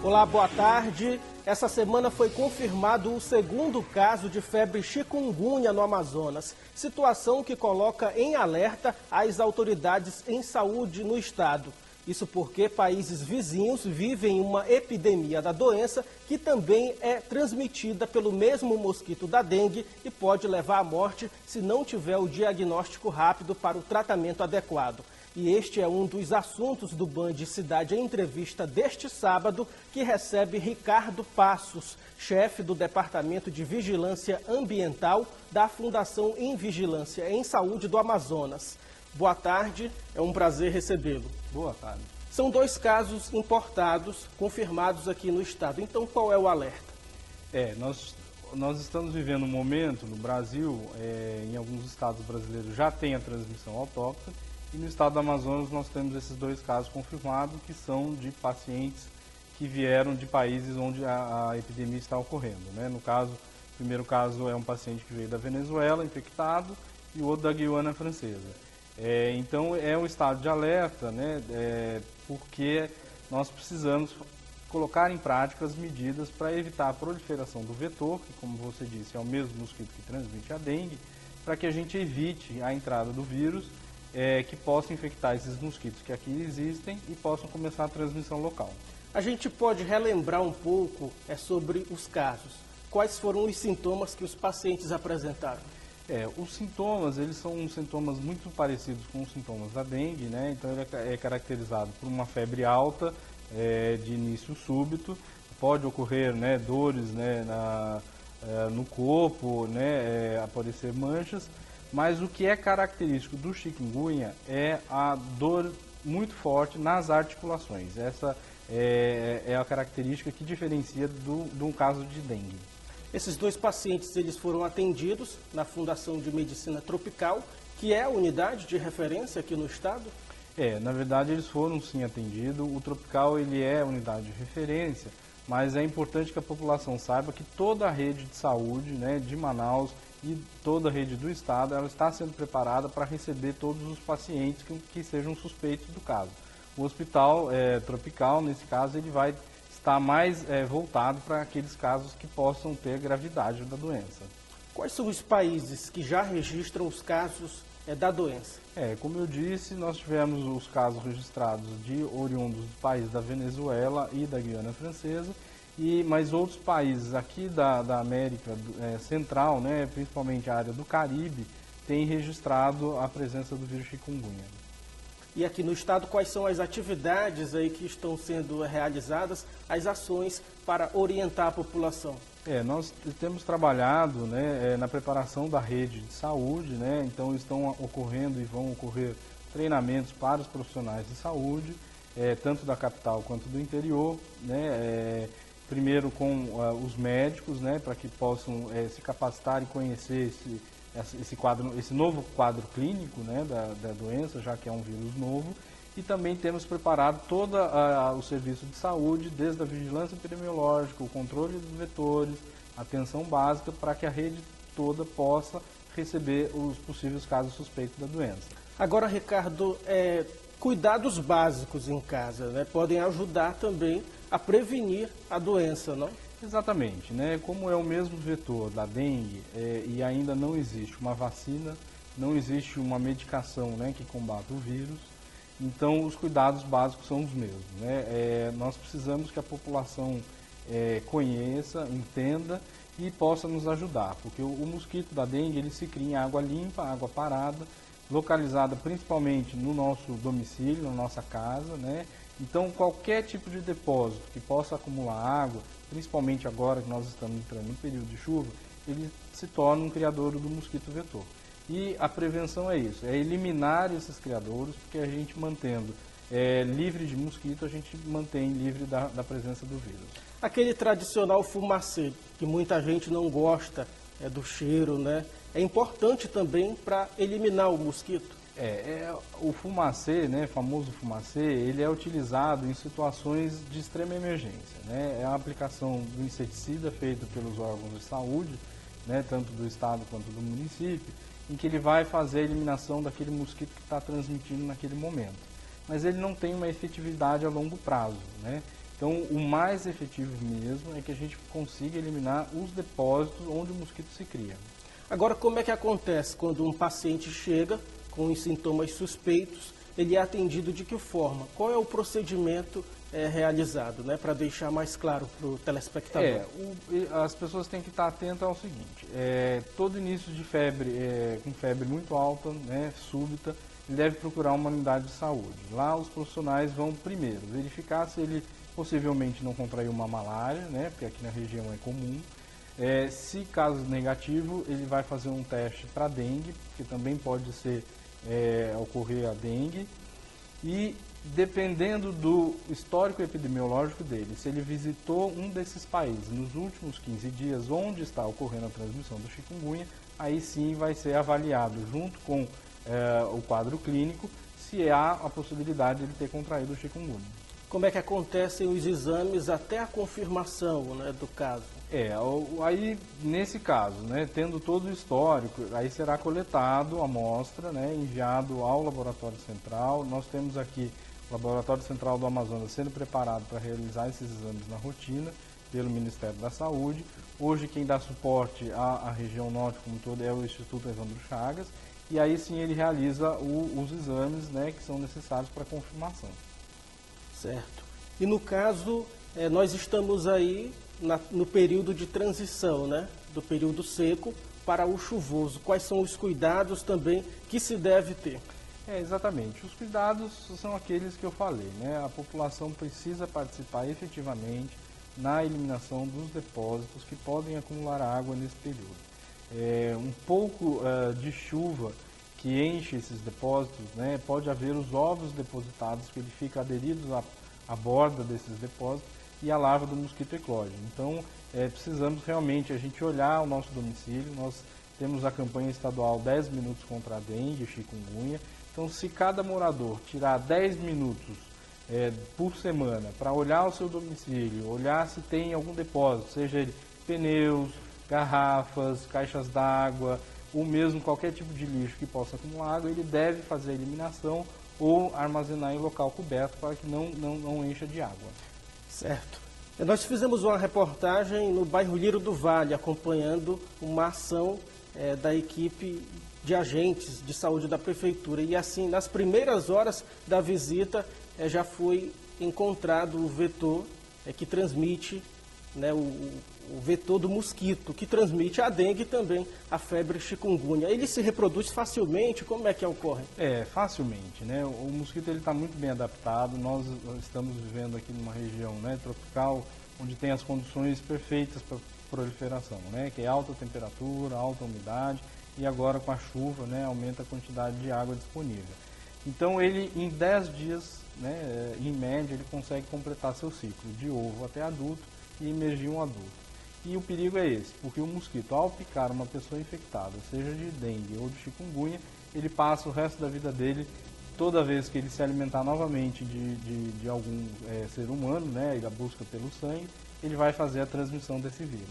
Olá, boa tarde. Essa semana foi confirmado o segundo caso de febre chikungunya no Amazonas, situação que coloca em alerta as autoridades em saúde no estado. Isso porque países vizinhos vivem uma epidemia da doença que também é transmitida pelo mesmo mosquito da dengue e pode levar à morte se não tiver o diagnóstico rápido para o tratamento adequado. E este é um dos assuntos do Band Cidade em Entrevista deste sábado, que recebe Ricardo Passos, chefe do Departamento de Vigilância Ambiental da Fundação em Vigilância em Saúde do Amazonas. Boa tarde, é um prazer recebê-lo. Boa tarde. São 2 casos importados, confirmados aqui no estado. Então, qual é o alerta? Nós estamos vivendo um momento no Brasil, em alguns estados brasileiros já tem a transmissão autóctone, e no estado do Amazonas nós temos esses 2 casos confirmados, que são de pacientes que vieram de países onde a epidemia está ocorrendo, né? No caso, o primeiro caso é um paciente que veio da Venezuela, infectado, e o outro da Guiana Francesa. Então é um estado de alerta, né? Porque nós precisamos colocar em prática as medidas para evitar a proliferação do vetor, que, como você disse, é o mesmo mosquito que transmite a dengue, para que a gente evite a entrada do vírus, que possa infectar esses mosquitos que aqui existem e possam começar a transmissão local. A gente pode relembrar um pouco sobre os casos. Quais foram os sintomas que os pacientes apresentaram? Os sintomas, eles são sintomas muito parecidos com os sintomas da dengue, né? Então ele é caracterizado por uma febre alta, de início súbito, pode ocorrer, né, dores, né, no corpo, né, aparecer manchas, mas o que é característico do chikungunya é a dor muito forte nas articulações. Essa é a característica que diferencia de um caso de dengue. Esses 2 pacientes, eles foram atendidos na Fundação de Medicina Tropical, que é a unidade de referência aqui no estado? Na verdade eles foram sim atendidos. O Tropical, ele é a unidade de referência, mas é importante que a população saiba que toda a rede de saúde, né, de Manaus e toda a rede do estado, ela está sendo preparada para receber todos os pacientes que sejam suspeitos do caso. O Hospital Tropical, nesse caso, ele vai está mais voltado para aqueles casos que possam ter gravidade da doença. Quais são os países que já registram os casos da doença? Como eu disse, nós tivemos os casos registrados de oriundos do país da Venezuela e da Guiana Francesa, mas outros países aqui da América Central, né, principalmente a área do Caribe, têm registrado a presença do vírus chikungunya. E aqui no estado, quais são as atividades aí que estão sendo realizadas, as ações para orientar a população? Nós temos trabalhado, né, na preparação da rede de saúde, né, então estão ocorrendo e vão ocorrer treinamentos para os profissionais de saúde, tanto da capital quanto do interior, né, primeiro com os médicos, né, para que possam se capacitar e conhecer esse novo quadro clínico, né, da doença, já que é um vírus novo, e também temos preparado todo o serviço de saúde, desde a vigilância epidemiológica, o controle dos vetores, a atenção básica, para que a rede toda possa receber os possíveis casos suspeitos da doença. Agora, Ricardo, cuidados básicos em casa, né, podem ajudar também a prevenir a doença, não? Exatamente, né? Como é o mesmo vetor da dengue e ainda não existe uma vacina, não existe uma medicação, né, que combata o vírus, então os cuidados básicos são os mesmos, né? Nós precisamos que a população conheça, entenda e possa nos ajudar, porque o mosquito da dengue, ele se cria em água limpa, água parada, localizada principalmente no nosso domicílio, na nossa casa, né? Então qualquer tipo de depósito que possa acumular água, principalmente agora que nós estamos entrando no período de chuva, ele se torna um criadouro do mosquito vetor. E a prevenção é isso, é eliminar esses criadouros, porque a gente mantendo livre de mosquito, a gente mantém livre da presença do vírus. Aquele tradicional fumacê, que muita gente não gosta do cheiro, né? É importante também para eliminar o mosquito? O fumacê, né, famoso fumacê, ele é utilizado em situações de extrema emergência, né? É a aplicação do inseticida feito pelos órgãos de saúde, né, tanto do estado quanto do município, em que ele vai fazer a eliminação daquele mosquito que está transmitindo naquele momento. Mas ele não tem uma efetividade a longo prazo, né? Então, o mais efetivo mesmo é que a gente consiga eliminar os depósitos onde o mosquito se cria. Agora, como é que acontece quando um paciente chega com os sintomas suspeitos? Ele é atendido de que forma? Qual é o procedimento realizado, né, para deixar mais claro para o telespectador? As pessoas têm que estar atentas ao seguinte, todo início de febre, com febre muito alta, né, súbita, ele deve procurar uma unidade de saúde. Lá os profissionais vão primeiro verificar se ele possivelmente não contraiu uma malária, né, porque aqui na região é comum. Se caso negativo, ele vai fazer um teste para dengue, que também pode ser ocorrer a dengue. E dependendo do histórico epidemiológico dele, se ele visitou um desses países nos últimos 15 dias, onde está ocorrendo a transmissão do chikungunya, aí sim vai ser avaliado junto com o quadro clínico se há a possibilidade de ele ter contraído o chikungunya. Como é que acontecem os exames até a confirmação, né, do caso? Aí nesse caso, né, tendo todo o histórico, aí será coletado a amostra, né, enviado ao Laboratório Central. Nós temos aqui o Laboratório Central do Amazonas sendo preparado para realizar esses exames na rotina pelo Ministério da Saúde. Hoje quem dá suporte à região norte como todo é o Instituto Evandro Chagas, e aí sim ele realiza os exames, né, que são necessários para confirmação. Certo. E no caso, nós estamos aí no período de transição, né, do período seco para o chuvoso. Quais são os cuidados também que se deve ter? Exatamente. Os cuidados são aqueles que eu falei, né? A população precisa participar efetivamente na eliminação dos depósitos que podem acumular água nesse período. Um pouco de chuva que enche esses depósitos, né? Pode haver os ovos depositados que ele fica aderidos à borda desses depósitos e a larva do mosquito eclode. Então, precisamos realmente a gente olhar o nosso domicílio. Nós temos a campanha estadual 10 minutos contra a dengue e chikungunya. Então, se cada morador tirar 10 minutos por semana para olhar o seu domicílio, olhar se tem algum depósito, seja ele pneus, garrafas, caixas d'água, ou mesmo qualquer tipo de lixo que possa acumular água, ele deve fazer a eliminação ou armazenar em local coberto para que não encha de água. Certo. Nós fizemos uma reportagem no bairro Lírio do Vale, acompanhando uma ação da equipe de agentes de saúde da prefeitura. E assim, nas primeiras horas da visita, já foi encontrado o vetor que transmite, né, o vetor do mosquito, que transmite a dengue e também a febre chikungunya. Ele se reproduz facilmente? Como é que ocorre? Facilmente, né? O mosquito está muito bem adaptado. Nós estamos vivendo aqui numa região, né, tropical, onde tem as condições perfeitas para proliferação, né, que é alta temperatura, alta umidade, e agora com a chuva, né, aumenta a quantidade de água disponível. Então ele, em 10 dias, né, em média, ele consegue completar seu ciclo de ovo até adulto e emergir um adulto. E o perigo é esse, porque o mosquito, ao picar uma pessoa infectada, seja de dengue ou de chikungunya, ele passa o resto da vida dele, toda vez que ele se alimentar novamente de algum ser humano, né, e a busca pelo sangue, ele vai fazer a transmissão desse vírus.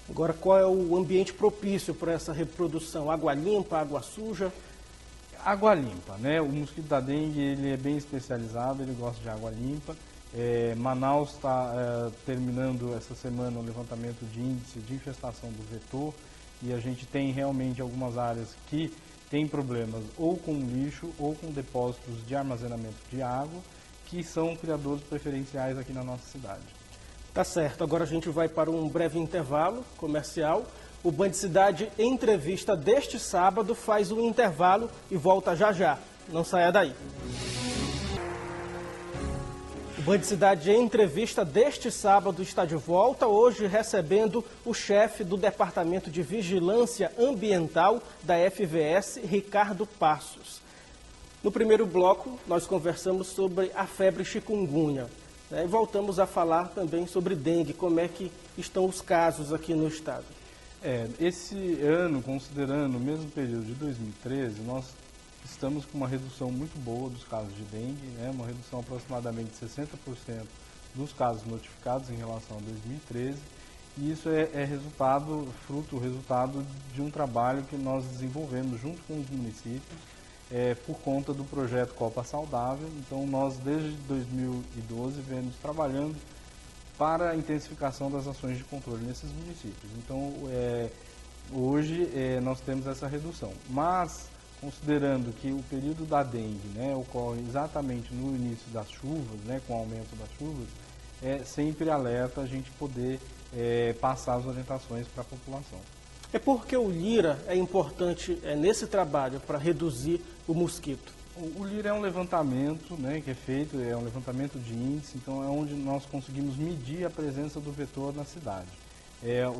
Agora, qual é o ambiente propício para essa reprodução? Água limpa, água suja? Água limpa, né? O mosquito da dengue ele é bem especializado, ele gosta de água limpa. Manaus está terminando essa semana o levantamento de índice de infestação do vetor e a gente tem realmente algumas áreas que têm problemas ou com lixo ou com depósitos de armazenamento de água, que são criadores preferenciais aqui na nossa cidade. Tá certo, agora a gente vai para um breve intervalo comercial. O Band Cidade Entrevista deste sábado faz um intervalo e volta já já. Não saia daí. O Band Cidade Entrevista deste sábado está de volta, hoje recebendo o chefe do Departamento de Vigilância Ambiental da FVS, Ricardo Passos. No primeiro bloco, nós conversamos sobre a febre chikungunya. E voltamos a falar também sobre dengue, como é que estão os casos aqui no estado. Esse ano, considerando o mesmo período de 2013, nós estamos com uma redução muito boa dos casos de dengue, né? Uma redução aproximadamente de 60% dos casos notificados em relação a 2013. E isso é resultado de um trabalho que nós desenvolvemos junto com os municípios, por conta do projeto Copa Saudável. Então nós desde 2012 vemos trabalhando para a intensificação das ações de controle nesses municípios. Então, hoje nós temos essa redução, mas considerando que o período da dengue, né, ocorre exatamente no início das chuvas, né, com o aumento das chuvas, é sempre alerta a gente poder passar as orientações para a população. É porque o Lira é importante nesse trabalho para reduzir o mosquito? O Lira é um levantamento, né, que é feito, é um levantamento de índice, então é onde nós conseguimos medir a presença do vetor na cidade.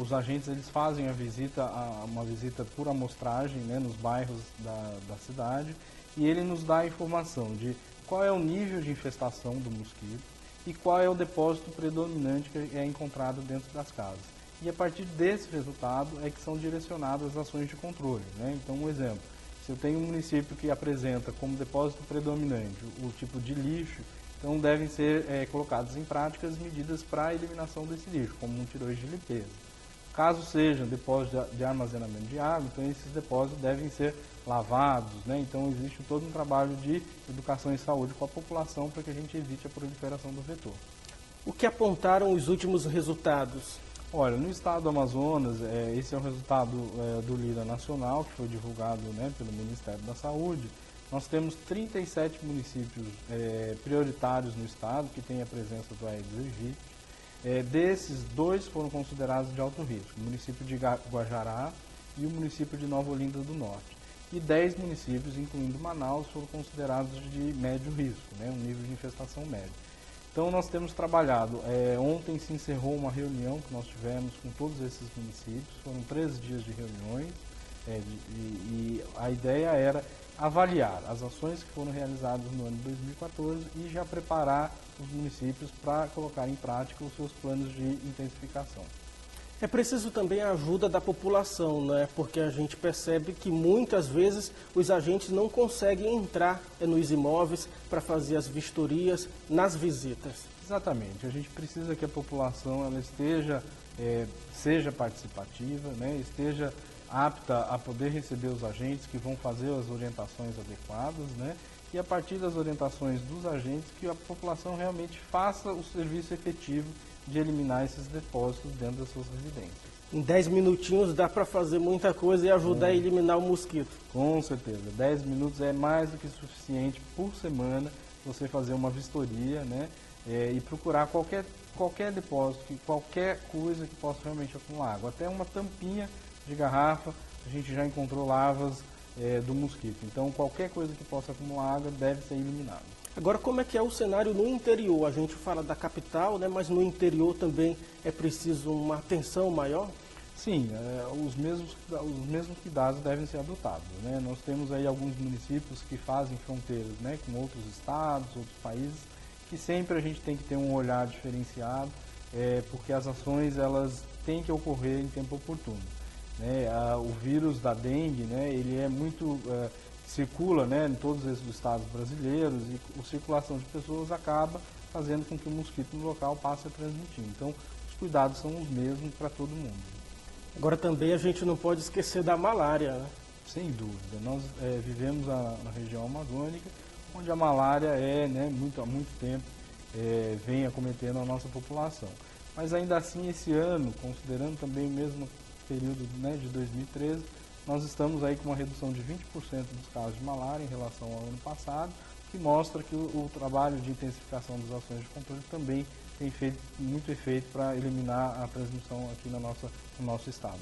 Os agentes eles fazem uma visita por amostragem, né, nos bairros da cidade, e ele nos dá a informação de qual é o nível de infestação do mosquito e qual é o depósito predominante que é encontrado dentro das casas. E a partir desse resultado é que são direcionadas as ações de controle, né? Então, um exemplo, se eu tenho um município que apresenta como depósito predominante o tipo de lixo, então devem ser colocadas em prática as medidas para a eliminação desse lixo, como um tirões de limpeza. Caso seja depósito de armazenamento de água, então esses depósitos devem ser lavados, né? Então existe todo um trabalho de educação e saúde com a população para que a gente evite a proliferação do vetor. O que apontaram os últimos resultados? Olha, no estado do Amazonas, esse é o resultado do Lira Nacional, que foi divulgado, né, pelo Ministério da Saúde. Nós temos 37 municípios prioritários no estado que têm a presença do Aedes aegypti. Desses, 2 foram considerados de alto risco, o município de Guajará e o município de Nova Olinda do Norte. E 10 municípios, incluindo Manaus, foram considerados de médio risco, né, um nível de infestação médio. Então nós temos trabalhado, ontem se encerrou uma reunião que nós tivemos com todos esses municípios, foram 3 dias de reuniões, e a ideia era avaliar as ações que foram realizadas no ano de 2014 e já preparar os municípios para colocar em prática os seus planos de intensificação. É preciso também a ajuda da população, né? Porque a gente percebe que muitas vezes os agentes não conseguem entrar nos imóveis para fazer as vistorias nas visitas. Exatamente, a gente precisa que a população ela seja participativa, né? Esteja apta a poder receber os agentes que vão fazer as orientações adequadas, né? E a partir das orientações dos agentes que a população realmente faça o serviço efetivo de eliminar esses depósitos dentro das suas residências. Em 10 minutinhos dá para fazer muita coisa e ajudar a eliminar o mosquito. Com certeza, 10 minutos é mais do que suficiente por semana você fazer uma vistoria, né? E procurar qualquer depósito, qualquer coisa que possa realmente acumular água. Até uma tampinha de garrafa, a gente já encontrou larvas do mosquito. Então, qualquer coisa que possa acumular água deve ser eliminada. Agora, como é que é o cenário no interior? A gente fala da capital, né, mas no interior também é preciso uma atenção maior? Sim, os mesmos cuidados devem ser adotados, né? Nós temos aí alguns municípios que fazem fronteiras, né, com outros estados, outros países, que sempre a gente tem que ter um olhar diferenciado, porque as ações elas têm que ocorrer em tempo oportuno. Né? O vírus da dengue, né, ele é muito... circula, né, em todos esses estados brasileiros e a circulação de pessoas acaba fazendo com que o mosquito no local passe a transmitir. Então, os cuidados são os mesmos para todo mundo. Agora também a gente não pode esquecer da malária, né? Sem dúvida. Nós vivemos na região amazônica, onde a malária há muito tempo vem acometendo a nossa população. Mas ainda assim, esse ano, considerando também o mesmo período, né, de 2013, nós estamos aí com uma redução de 20% dos casos de malária em relação ao ano passado, que mostra que o trabalho de intensificação das ações de controle também tem feito muito efeito para eliminar a transmissão aqui no nosso estado.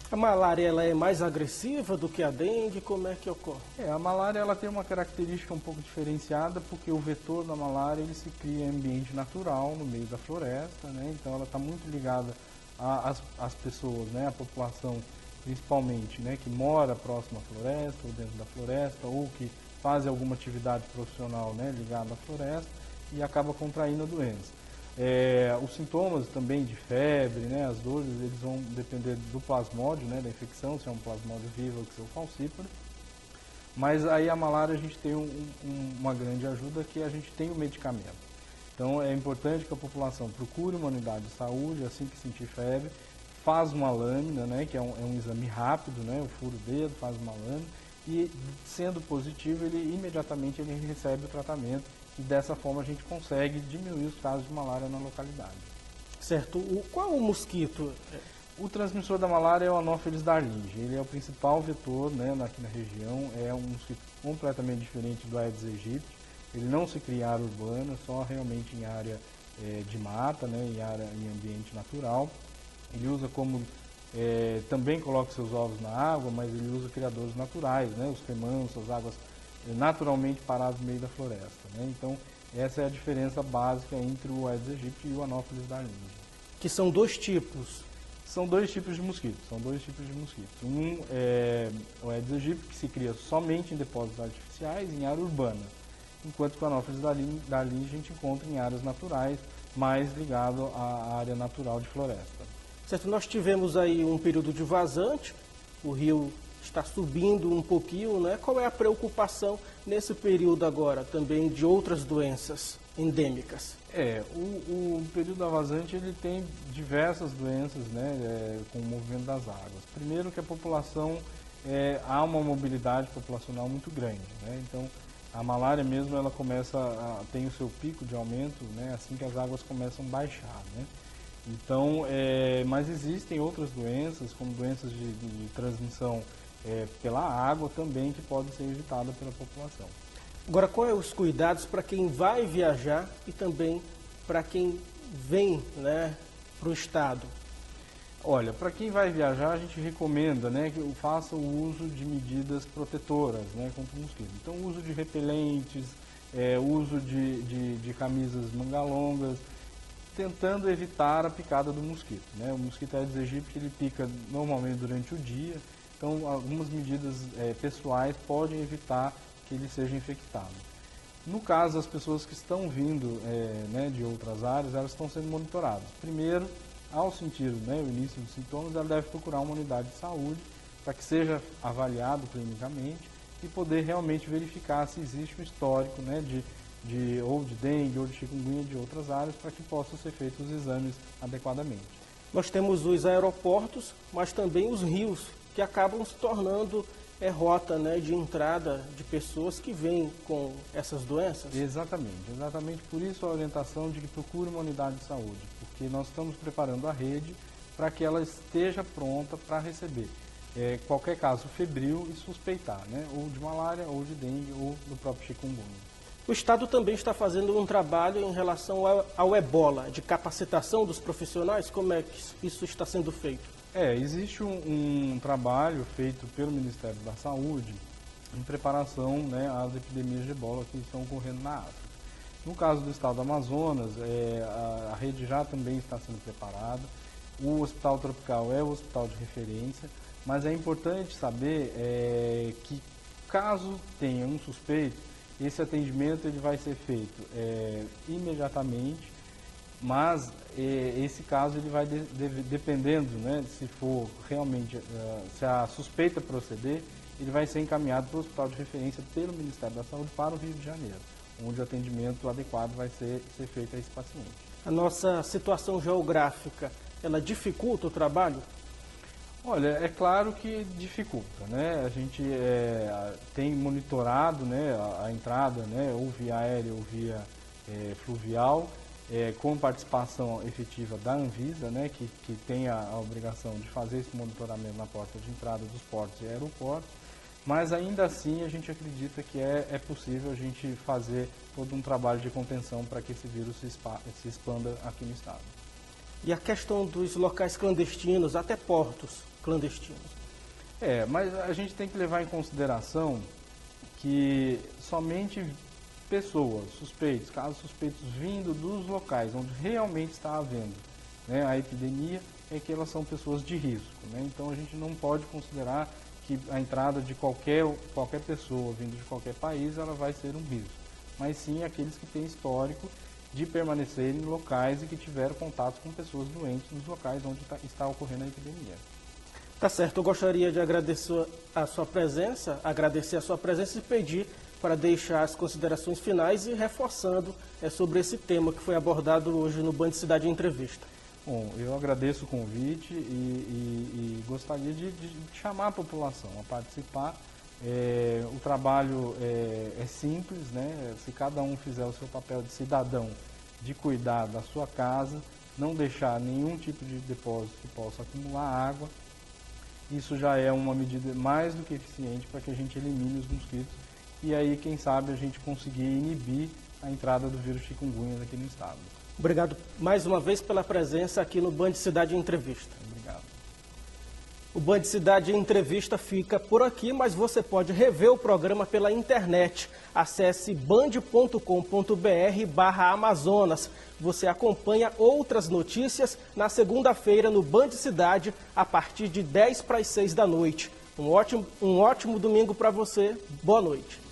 A malária ela é mais agressiva do que a dengue? Como é que ocorre? A malária ela tem uma característica um pouco diferenciada, porque o vetor da malária ele se cria em ambiente natural, no meio da floresta, né? Então ela está muito ligada às pessoas, né? A população principalmente, né, que mora próximo à floresta ou dentro da floresta ou que faz alguma atividade profissional, né, ligada à floresta e acaba contraindo a doença. Os sintomas também de febre, né, as dores, eles vão depender do plasmódio, né, da infecção, se é um plasmódio vivo ou se é um falcíparo. Mas aí a malária a gente tem uma grande ajuda, que a gente tem o medicamento. Então é importante que a população procure uma unidade de saúde assim que sentir febre, faz uma lâmina, né, que é um exame rápido, né, eu furo o dedo, faz uma lâmina, e sendo positivo, imediatamente ele recebe o tratamento, e dessa forma a gente consegue diminuir os casos de malária na localidade. Certo. Qual o mosquito? O transmissor da malária é o Anopheles darlingi. Ele é o principal vetor, né, aqui na região. É um mosquito completamente diferente do Aedes aegypti. Ele não se cria em área urbana, só realmente em área de mata, né, em ambiente natural. Ele usa também coloca seus ovos na água, mas ele usa criadores naturais, né, os remansos, as águas naturalmente paradas no meio da floresta, né. Então, essa é a diferença básica entre o Aedes aegypti e o Anopheles darlingi. Que são dois tipos. São dois tipos de mosquitos. Um é o Aedes aegypti, que se cria somente em depósitos artificiais, em área urbana, enquanto que o Anopheles darlingi a gente encontra em áreas naturais, mais ligado à área natural de floresta. Certo, nós tivemos aí um período de vazante, o rio está subindo um pouquinho, né? Qual é a preocupação nesse período agora também de outras doenças endêmicas? O período da vazante ele tem diversas doenças, né, com o movimento das águas. Primeiro que a população, há uma mobilidade populacional muito grande, né? Então a malária mesmo ela tem o seu pico de aumento, né, assim que as águas começam a baixar, né? Então, mas existem outras doenças, como doenças de transmissão pela água também, que podem ser evitadas pela população. Agora, quais são os cuidados para quem vai viajar e também para quem vem, né, para o estado? Olha, para quem vai viajar, a gente recomenda, né, que faça o uso de medidas protetoras, né, contra o mosquito. Então, o uso de repelentes, uso de camisas manga longas, tentando evitar a picada do mosquito, né? O mosquito Aedes aegypti ele pica normalmente durante o dia, então algumas medidas pessoais podem evitar que ele seja infectado. No caso, as pessoas que estão vindo né, de outras áreas, elas estão sendo monitoradas. Primeiro, ao sentir, né, o início dos sintomas, ela deve procurar uma unidade de saúde para que seja avaliado clinicamente e poder realmente verificar se existe um histórico, né, ou de dengue, ou de chikungunya, de outras áreas, para que possam ser feitos os exames adequadamente. Nós temos os aeroportos, mas também os rios, que acabam se tornando rota, né, de entrada de pessoas que vêm com essas doenças? Exatamente. Por isso a orientação de que procure uma unidade de saúde, porque nós estamos preparando a rede para que ela esteja pronta para receber qualquer caso febril e suspeitar, né, ou de malária, ou de dengue, ou do próprio chikungunya. O Estado também está fazendo um trabalho em relação ao ebola, de capacitação dos profissionais. Como é que isso está sendo feito? Existe um trabalho feito pelo Ministério da Saúde em preparação, né, às epidemias de ebola que estão ocorrendo na África. No caso do estado do Amazonas, a rede já também está sendo preparada. O hospital tropical é o hospital de referência, mas é importante saber que caso tenha um suspeito, esse atendimento ele vai ser feito imediatamente, mas esse caso ele vai dependendo, né, se for realmente, se a suspeita proceder, ele vai ser encaminhado para o hospital de referência pelo Ministério da Saúde para o Rio de Janeiro, onde o atendimento adequado vai ser feito a esse paciente. A nossa situação geográfica, ela dificulta o trabalho? Olha, é claro que dificulta, né? A gente tem monitorado, né, a entrada, né, ou via aérea ou via fluvial, com participação efetiva da Anvisa, né, que tem a obrigação de fazer esse monitoramento na porta de entrada dos portos e aeroportos, mas ainda assim a gente acredita que é possível a gente fazer todo um trabalho de contenção para que esse vírus se expanda aqui no estado. E a questão dos locais clandestinos, até portos clandestinos? Mas a gente tem que levar em consideração que somente pessoas suspeitas, casos suspeitos vindo dos locais onde realmente está havendo, né, a epidemia, que elas são pessoas de risco, né? Então a gente não pode considerar que a entrada de qualquer pessoa vindo de qualquer país ela vai ser um risco, mas sim aqueles que têm histórico de permanecer em locais e que tiveram contato com pessoas doentes nos locais onde está ocorrendo a epidemia. Tá certo, eu gostaria de agradecer a sua presença e pedir para deixar as considerações finais e reforçando sobre esse tema que foi abordado hoje no Band Cidade Entrevista. Bom, eu agradeço o convite e gostaria de chamar a população a participar. O trabalho é simples, né? Se cada um fizer o seu papel de cidadão, de cuidar da sua casa, não deixar nenhum tipo de depósito que possa acumular água. Isso já é uma medida mais do que eficiente para que a gente elimine os mosquitos e aí, quem sabe, a gente conseguir inibir a entrada do vírus chikungunya aqui no estado. Obrigado mais uma vez pela presença aqui no Band Cidade Entrevista. Obrigado. O Band Cidade Entrevista fica por aqui, mas você pode rever o programa pela internet. Acesse band.com.br/Amazonas. Você acompanha outras notícias na segunda-feira no Band Cidade, a partir de 5:50 da noite. Um ótimo domingo para você. Boa noite.